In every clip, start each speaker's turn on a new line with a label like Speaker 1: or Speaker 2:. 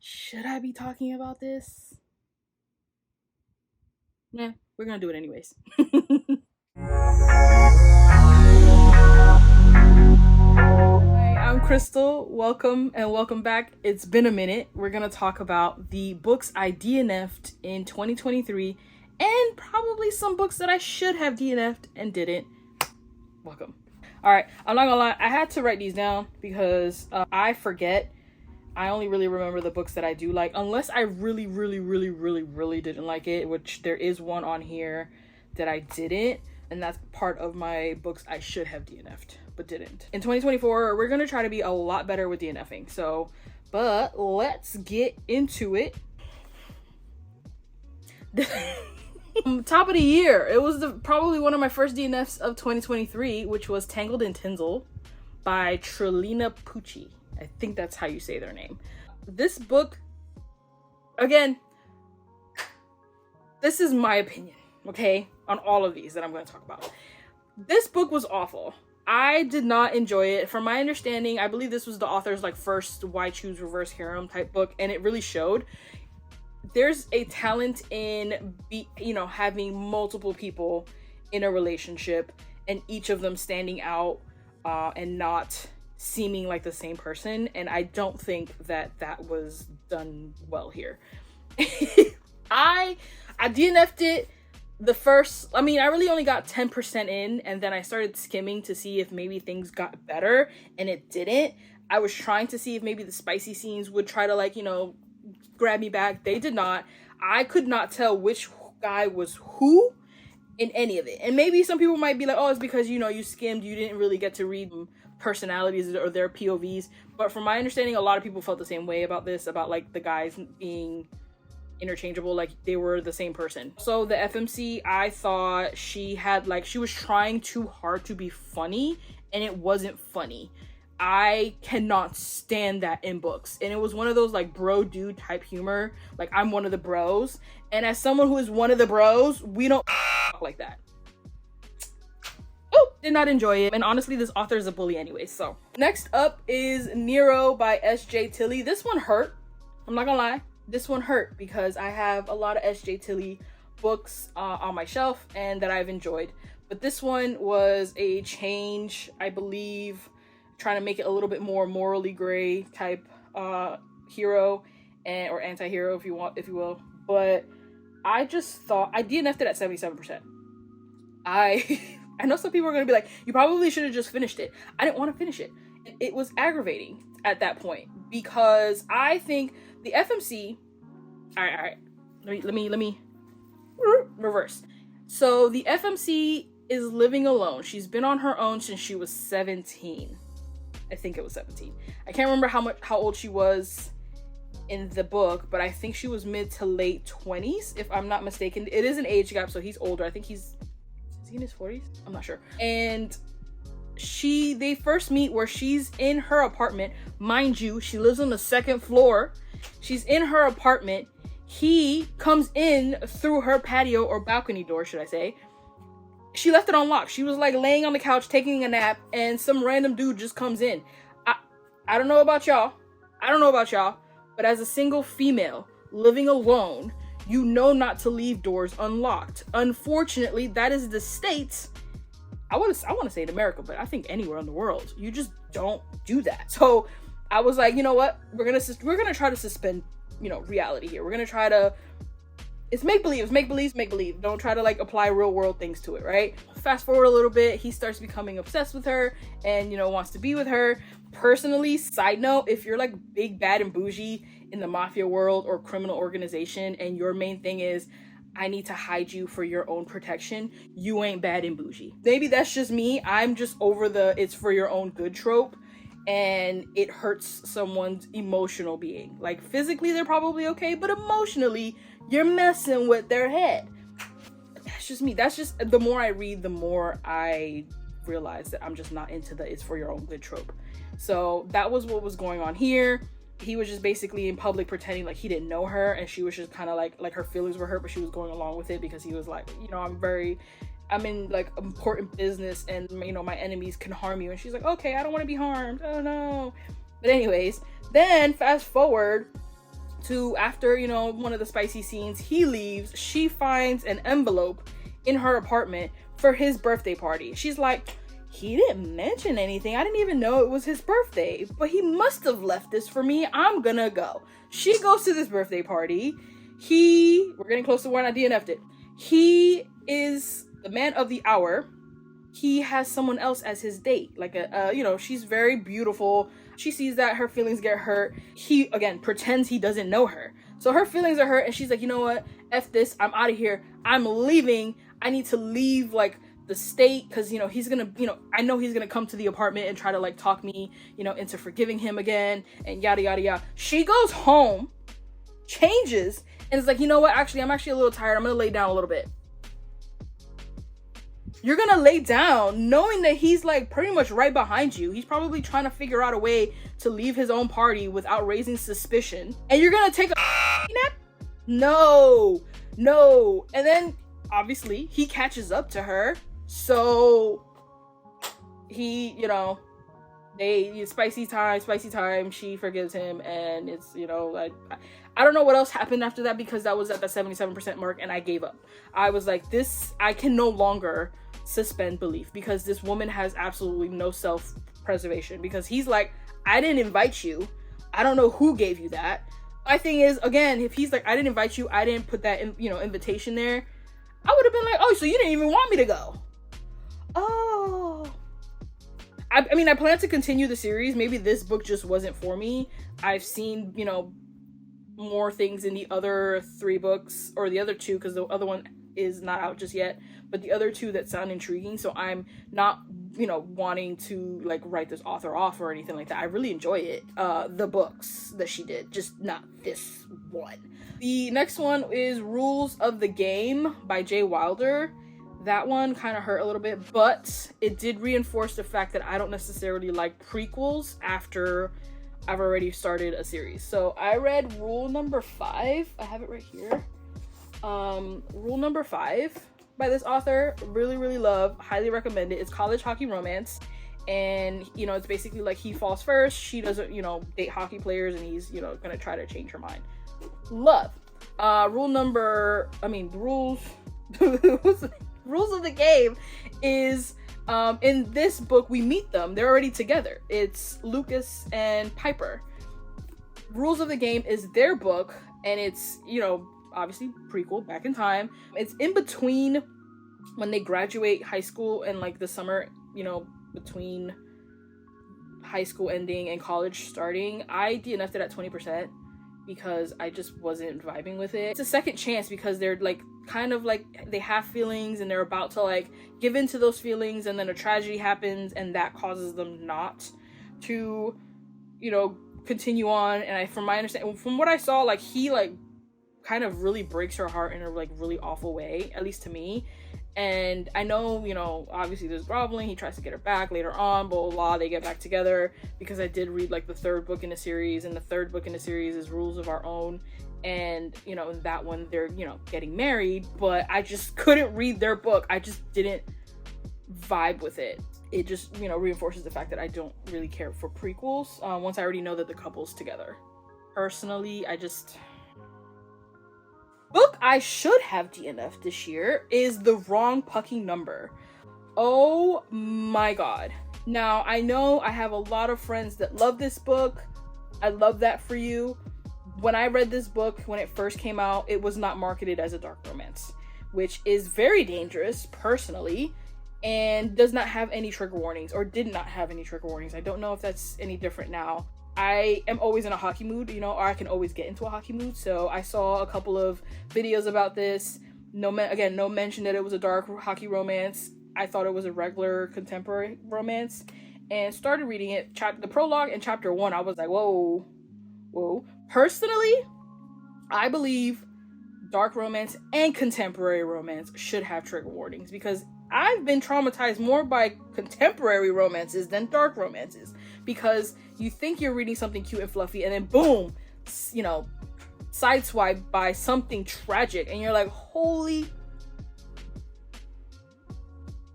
Speaker 1: Should I be talking about this? Nah, we're gonna do it anyways. Hi, I'm Crystal. Welcome and welcome back. It's been a minute. We're gonna talk about the books I DNF'd in 2023 and probably some books that I should have DNF'd and didn't. Welcome. All right, I'm not gonna lie, I had to write these down because I forget. I only really remember the books that I do like, unless I really didn't like it, which there is one on here that I didn't, and that's part of my books I should have DNF'd but didn't. In 2024, we're gonna try to be a lot better with DNFing, but let's get into it. Top of the year, it was probably one of my first DNFs of 2023, which was Tangled and Tinsel by 𝘚𝘪𝘯𝘭𝘺. I think that's how you say their name. This book, again, this is my opinion, okay, on all of these that I'm going to talk about. This book was awful. I did not enjoy it. From my understanding, I believe this was the author's first Why Choose Reverse Harem type book, and it really showed. There's a talent in having multiple people in a relationship and each of them standing out and not seeming like the same person, and I don't think that was done well here. I DNF'd it the first, I really only got 10% in, and then I started skimming to see if maybe things got better, and it didn't. I was trying to see if maybe the spicy scenes would try to grab me back. They did not. I could not tell which guy was who in any of it, and maybe some people might be like, oh, it's because you skimmed, you didn't really get to read personalities or their POVs, but from my understanding, a lot of people felt the same way about this, about the guys being interchangeable, like they were the same person. So the FMC, I thought she had she was trying too hard to be funny, and it wasn't funny. I cannot stand that in books, and it was one of those bro dude type humor, I'm one of the bros, and as someone who is one of the bros, we don't like that. Did not enjoy it, and honestly this author is a bully anyway. So next up is Nero by S.J. Tilley. This one hurt, I'm not gonna lie. This one hurt because I have a lot of S.J. Tilley books on my shelf and that I've enjoyed, but this one was a change, I believe, trying to make it a little bit more morally gray type hero or anti-hero if you will, but I just thought I DNF'd it at 77%. I know some people are going to be like, you probably should have just finished it. I didn't want to finish it. It was aggravating at that point because I think the FMC, all right. Let me reverse. So the FMC is living alone. She's been on her own since she was 17. I think it was 17. I can't remember how old she was in the book, but I think she was mid to late 20s, if I'm not mistaken. It is an age gap, so he's older. I think is he in his 40s? I'm not sure. And they first meet where she's in her apartment. Mind you, she lives on the second floor. She's in her apartment. He comes in through her patio or balcony door, should I say. She left it unlocked. She was laying on the couch taking a nap, and some random dude just comes in. I don't know about y'all. But as a single female living alone, you know not to leave doors unlocked. Unfortunately, that is the States. I want to say in America, but I think anywhere in the world, you just don't do that. So I was like, you know what? We're gonna try to suspend, reality here. We're gonna try to. It's make believe. Don't try to apply real world things to it, right? Fast forward a little bit, he starts becoming obsessed with her and wants to be with her. Personally, side note, if you're big, bad, and bougie in the mafia world or criminal organization, and your main thing is, I need to hide you for your own protection, you ain't bad and bougie. Maybe that's just me. I'm just over the it's for your own good trope, and it hurts someone's emotional being. Physically, they're probably okay, but emotionally, you're messing with their head. That's just me. That's just, the more I read, the more I realize that I'm just not into the it's for your own good trope. So that was what was going on here. He was just basically in public pretending he didn't know her, and she was just kind of like her feelings were hurt, but she was going along with it because he was I'm in important business, and my enemies can harm you. And she's like, okay, I don't want to be harmed. Oh no. But anyways, then fast forward to, after, you know, one of the spicy scenes, he leaves, she finds an envelope in her apartment for his birthday party. She's like, he didn't mention anything. I didn't even know it was his birthday, but he must have left this for me. I'm gonna go. She goes to this birthday party. We're getting close to when I DNF'd it. He is the man of the hour. He has someone else as his date. Like you know, she's very beautiful. She sees that, her feelings get hurt. He, again, pretends he doesn't know her. So her feelings are hurt, and she's like, you know what? F this, I'm out of here. I'm leaving. I need to leave, like, the state, because, you know, he's gonna, you know, I know he's gonna come to the apartment and try to, like, talk me, you know, into forgiving him again, and yada, yada, yada. She goes home, changes, and is like, you know what? Actually, I'm actually a little tired. I'm gonna lay down a little bit. You're gonna lay down knowing that he's, like, pretty much right behind you. He's probably trying to figure out a way to leave his own party without raising suspicion. And you're gonna take a nap? No. And then, obviously, he catches up to her. So, he, you know, spicy time, she forgives him, and it's, you know, like, I don't know what else happened after that, because that was at the 77% mark, and I gave up. I was like, I can no longer suspend belief, because this woman has absolutely no self-preservation, because he's like, I didn't invite you. I don't know who gave you that. My thing is, again, if he's like, I didn't invite you, I didn't put that, invitation there, I would have been like, oh, so you didn't even want me to go. Oh. I mean, I plan to continue the series. Maybe this book just wasn't for me. I've seen, you know, more things in the other 3 books, or the other 2, because the other one is not out just yet, but the other 2 that sound intriguing, so I'm not, you know, wanting to, like, write this author off or anything like that. I really enjoy it, the books that she did, just not this one. The next one is Rules of the Game by J. Wilder. That one kind of hurt a little bit, but it did reinforce the fact that I don't necessarily like prequels after I've already started a series. So I read rule number 5. I have it right here. Rule number 5 by this author. Really, really love. Highly recommend it. It's college hockey romance. And, you know, it's basically like he falls first. She doesn't, you know, date hockey players, and he's, you know, going to try to change her mind. Love. Rules of the Game is, in this book, we meet them. They're already together. It's Lucas and Piper. Rules of the Game is their book, and it's, you know, obviously prequel, back in time. It's in between when they graduate high school and, like, the summer, you know, between high school ending and college starting. I DNF'd it at 20% because I just wasn't vibing with it. It's a second chance because they're, like, kind of like, they have feelings and they're about to, like, give into those feelings, and then a tragedy happens and that causes them not to, you know, continue on. And from my understanding, from what I saw, like, he, like, kind of really breaks her heart in a, like, really awful way, at least to me. And I know, you know, obviously there's groveling, he tries to get her back later on, blah, blah, blah, they get back together, because I did read, like, the 3rd book in the series, and the 3rd book in the series is Rules of Our Own, and, you know, in that one, they're, you know, getting married, but I just couldn't read their book. I just didn't vibe with it. It just, you know, reinforces the fact that I don't really care for prequels, once I already know that the couple's together. Personally, book I should have DNF'd this year is The Wrong Pucking Number. Oh my god. Now, I know I have a lot of friends that love this book. I love that for you. When I read this book, when it first came out, it was not marketed as a dark romance, which is very dangerous, personally, and does not have any trigger warnings, or did not have any trigger warnings. I don't know if that's any different now. I am always in a hockey mood, you know, or I can always get into a hockey mood. So I saw a couple of videos about this. No mention that it was a dark hockey romance. I thought it was a regular contemporary romance, and started reading it. The prologue and chapter 1, I was like, whoa. Personally, I believe dark romance and contemporary romance should have trigger warnings, because I've been traumatized more by contemporary romances than dark romances, because you think you're reading something cute and fluffy, and then boom, you know, sideswiped by something tragic, and you're like, holy,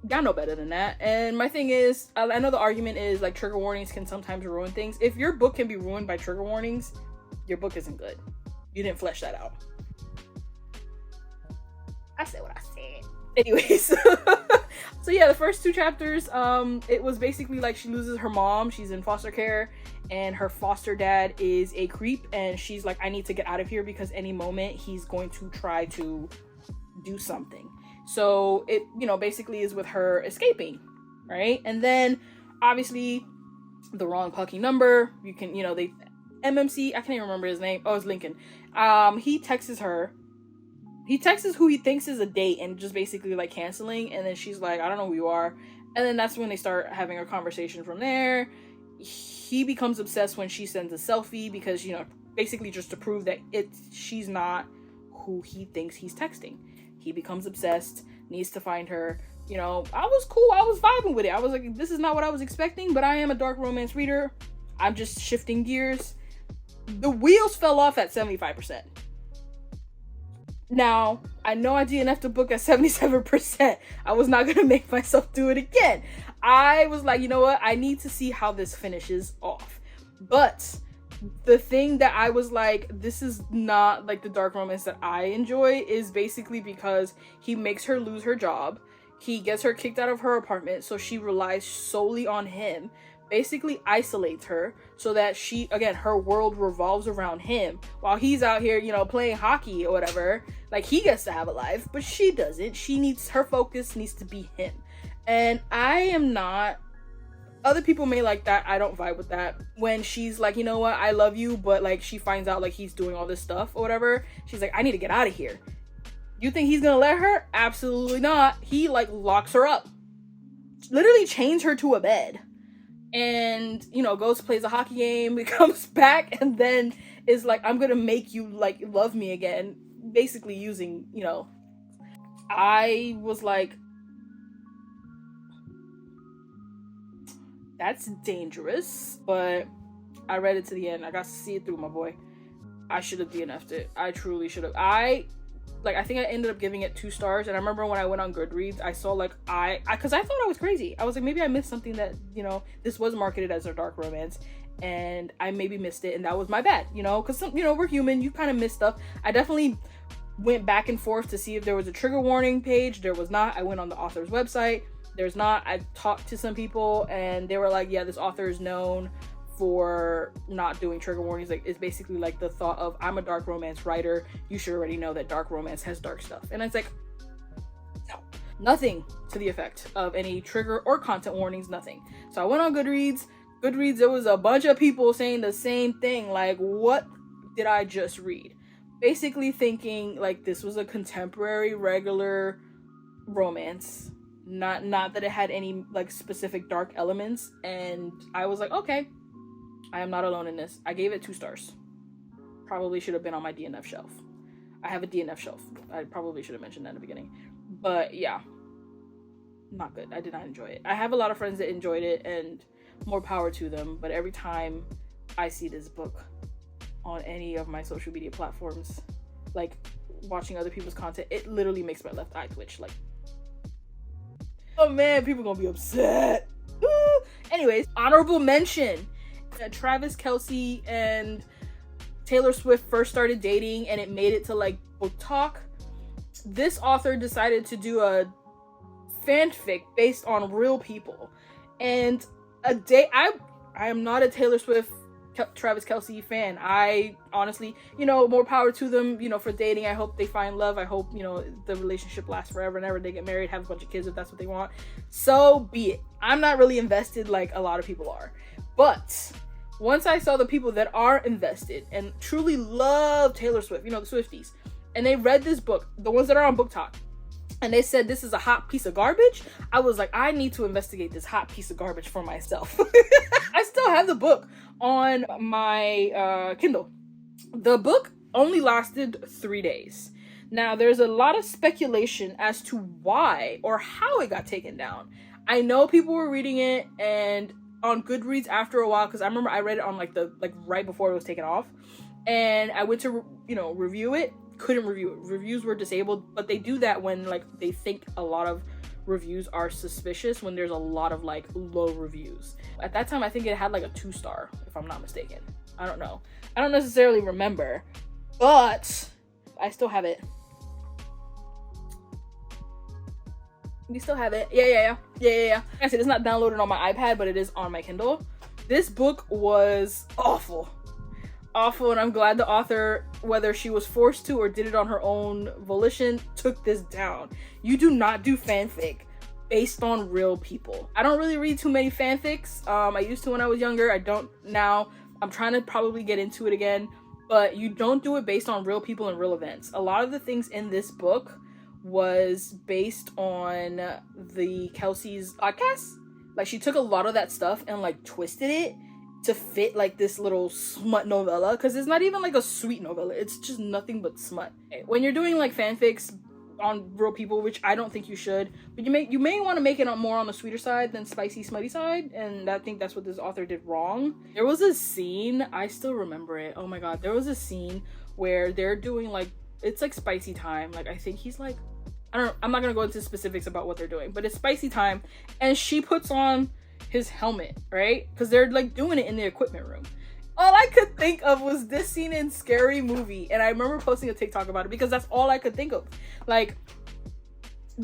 Speaker 1: y'all know better than that. And my thing is, I know the argument is, like, trigger warnings can sometimes ruin things. If your book can be ruined by trigger warnings, your book isn't good. You didn't flesh that out. I said what I said. Anyways, so yeah, the first 2 chapters, it was basically like she loses her mom. She's in foster care, and her foster dad is a creep, and she's like, I need to get out of here because any moment he's going to try to do something. So it, you know, basically is with her escaping, right? And then obviously the wrong fucking number. You can, you know, they MMC, I can't even remember his name. Oh, it's Lincoln. He texts her. He texts who he thinks is a date and just basically like canceling, and then she's like, I don't know who you are. And then that's when they start having a conversation from there. He becomes obsessed when she sends a selfie because, you know, basically just to prove that she's not who he thinks he's texting. He becomes obsessed, needs to find her. You know, I was cool. I was vibing with it. I was like, this is not what I was expecting, but I am a dark romance reader. I'm just shifting gears. The wheels fell off at 75%. Now, I know I DNF'd the book at 77%. I was not going to make myself do it again. I was like, you know what? I need to see how this finishes off. But the thing that I was like, this is not like the dark romance that I enjoy, is basically because he makes her lose her job. He gets her kicked out of her apartment, so she relies solely on him. Basically isolates her so that she, again, her world revolves around him while he's out here, you know, playing hockey or whatever. Like, he gets to have a life, but she doesn't. She needs, her focus needs to be him. And I am not, other people may like that. I don't vibe with that. When she's like, you know what, I love you, but like she finds out like he's doing all this stuff or whatever, she's like, I need to get out of here. You think he's gonna let her? Absolutely not. He like locks her up, literally chains her to a bed, and, you know, goes, plays a hockey game, comes back, and then is like, I'm gonna make you like love me again, basically using, you know. I was like, that's dangerous, but I read it to the end. I got to see it through, my boy. I should have DNF'd it. I truly should have. I think I ended up giving it 2 stars. And I remember when I went on Goodreads, I saw like, because I thought I was crazy. I was like, maybe I missed something that, you know, this was marketed as a dark romance, and I maybe missed it, and that was my bad, you know, because, you know, we're human. You kind of miss stuff. I definitely went back and forth to see if there was a trigger warning page. There was not. I went on the author's website. There's not. I talked to some people, and they were like, yeah, this author is known for not doing trigger warnings. Like, it's basically like the thought of, I'm a dark romance writer, you should already know that dark romance has dark stuff. And it's like, no, nothing to the effect of any trigger or content warnings, nothing. So I went on Goodreads. There was a bunch of people saying the same thing, like, what did I just read? Basically thinking like this was a contemporary regular romance, not that it had any like specific dark elements. And I was like, okay, I am not alone in this. I gave it 2 stars. Probably should have been on my DNF shelf. I have a DNF shelf. I probably should have mentioned that in the beginning. But yeah, not good. I did not enjoy it. I have a lot of friends that enjoyed it, and more power to them. But every time I see this book on any of my social media platforms, like watching other people's content, it literally makes my left eye twitch. Like, oh man, people gonna be upset. Woo! Anyways, honorable mention. Travis Kelce and Taylor Swift first started dating, and it made it to like book talk. This author decided to do a fanfic based on real people, and I am not a Taylor Swift Travis Kelce fan. I honestly, you know, more power to them, you know, for dating. I hope they find love. I hope, you know, the relationship lasts forever and ever. They get married, have a bunch of kids if that's what they want. So be it. I'm not really invested like a lot of people are. But once I saw the people that are invested and truly love Taylor Swift, you know, the Swifties, and they read this book, the ones that are on Book Talk, and they said this is a hot piece of garbage, I was like, I need to investigate this hot piece of garbage for myself. I still have the book on my Kindle. The book only lasted 3 days. Now, there's a lot of speculation as to why or how it got taken down. I know people were reading it and on Goodreads after a while, because I remember I read it on like right before it was taken off, and I went to review it. Couldn't review it. Reviews were disabled, but they do that when like they think a lot of reviews are suspicious, when there's a lot of like low reviews. At that time, I think it had like a 2 star, if I'm not mistaken. I don't know. I don't necessarily remember, but I still have it. We still have it. Yeah. I said it's not downloaded on my iPad, but it is on my Kindle. This book was awful, and I'm glad the author, whether she was forced to or did it on her own volition, took this down. You do not do fanfic based on real people. I don't really read too many fanfics. I used to when I was younger. I don't now. I'm trying to probably get into it again, but you don't do it based on real people and real events. A lot of the things in this book was based on the Kelsey's podcast. Like, she took a lot of that stuff and like twisted it to fit like this little smut novella, because it's not even like a sweet novella, it's just nothing but smut. When you're doing like fanfics on real people, which I don't think you should, but you may want to make it more on the sweeter side than spicy smutty side, and I think that's what this author did wrong. There was a scene, I still remember it, oh my god, there was a scene where they're doing like, it's like spicy time, like I think he's like, I'm not gonna go into specifics about what they're doing, but it's spicy time, and she puts on his helmet, right? Because they're like doing it in the equipment room. All I could think of was this scene in Scary Movie, and I remember posting a TikTok about it because that's all I could think of. Like,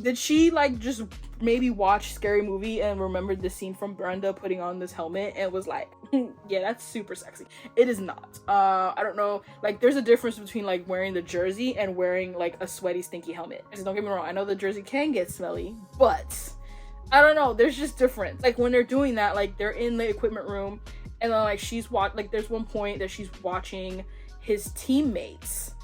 Speaker 1: did she like just maybe watch Scary Movie and remembered this scene from Brenda putting on this helmet and was like, yeah, that's super sexy? It is not. I don't know, like there's a difference between like wearing the jersey and wearing like a sweaty stinky helmet. Because don't get me wrong, I know the jersey can get smelly, but I don't know, there's just difference. Like when they're doing that, like they're in the equipment room, and then like like there's one point that she's watching his teammates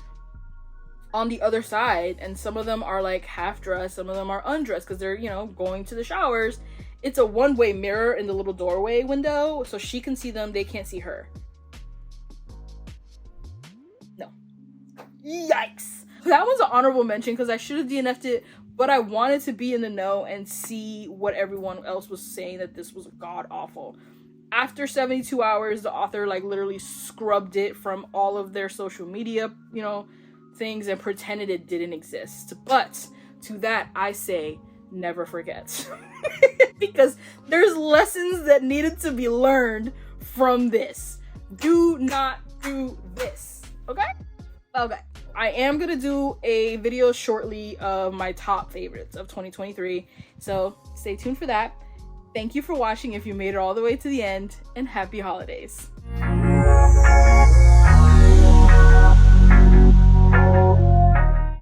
Speaker 1: on the other side, and some of them are like half dressed, some of them are undressed because they're, you know, going to the showers. It's a one-way mirror in the little doorway window, so she can see them, they can't see her. No. Yikes. That was an honorable mention because I should have DNF'd it, but I wanted to be in the know and see what everyone else was saying, that this was god awful. After 72 hours, the author like literally scrubbed it from all of their social media, you know, things, and pretended it didn't exist. But to that I say, never forget. Because there's lessons that needed to be learned from this. Do not do this. Okay? I am gonna do a video shortly of my top favorites of 2023, so stay tuned for that. Thank you for watching if you made it all the way to the end, and happy holidays.